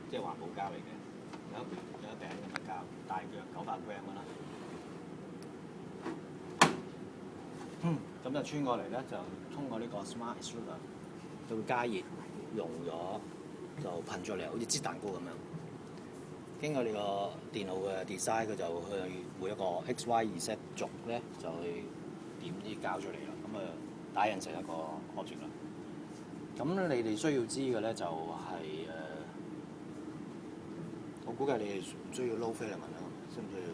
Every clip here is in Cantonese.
即係環保膠嚟嘅，有一餅咁嘅膠，大約900g啦。咁就穿過嚟咧，就通過呢個 Smart Extruder，佢會加熱溶咗，就噴出嚟，好似煎蛋糕咁樣。經過你個電腦嘅 design，佢就去每一個 X、Y、Z 軸咧，就去點啲膠出嚟啦。咁打印成一個 object 啦。咁你哋需要知嘅咧就係我估計你哋唔需要 low filament 啦，需唔需要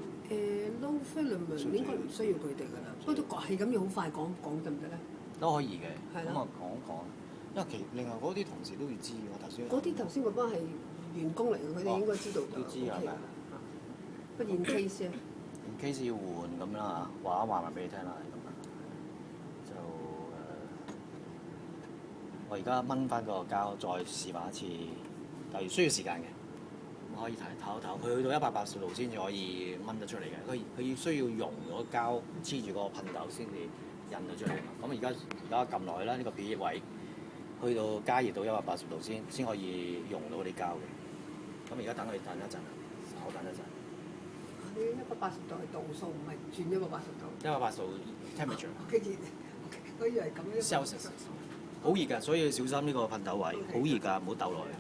？low filament 應該唔需要佢哋㗎啦，不過係咁要好快講得唔得咧？都可以嘅，係咁我講一講。因為另外嗰啲同事都要知嘅，我頭先。嗰啲頭先嗰班係員工嚟嘅，佢哋應該知道㗎。都知係咪？不過 in case 啊，in case 要換咁啦嚇，話一話埋俾你聽啦，咁啊，就我而家掹翻個膠，再試埋一次，例如需要時間嘅，可以唞一唞，佢去到180度先至可以掹得出嚟嘅。佢需要溶咗膠黐住個噴頭先至印到出嚟嘛。咁而家撳落去啦，呢個表液位去到加熱到180度先可以溶到嗰啲膠嘅。咁而家等佢等一陣，稍等一陣。你180度係度數，唔係轉180度。180度 temperature。跟住我以為咁樣。Celsius。好熱㗎，所以要小心呢個噴頭位，好熱㗎，唔好鬥落去。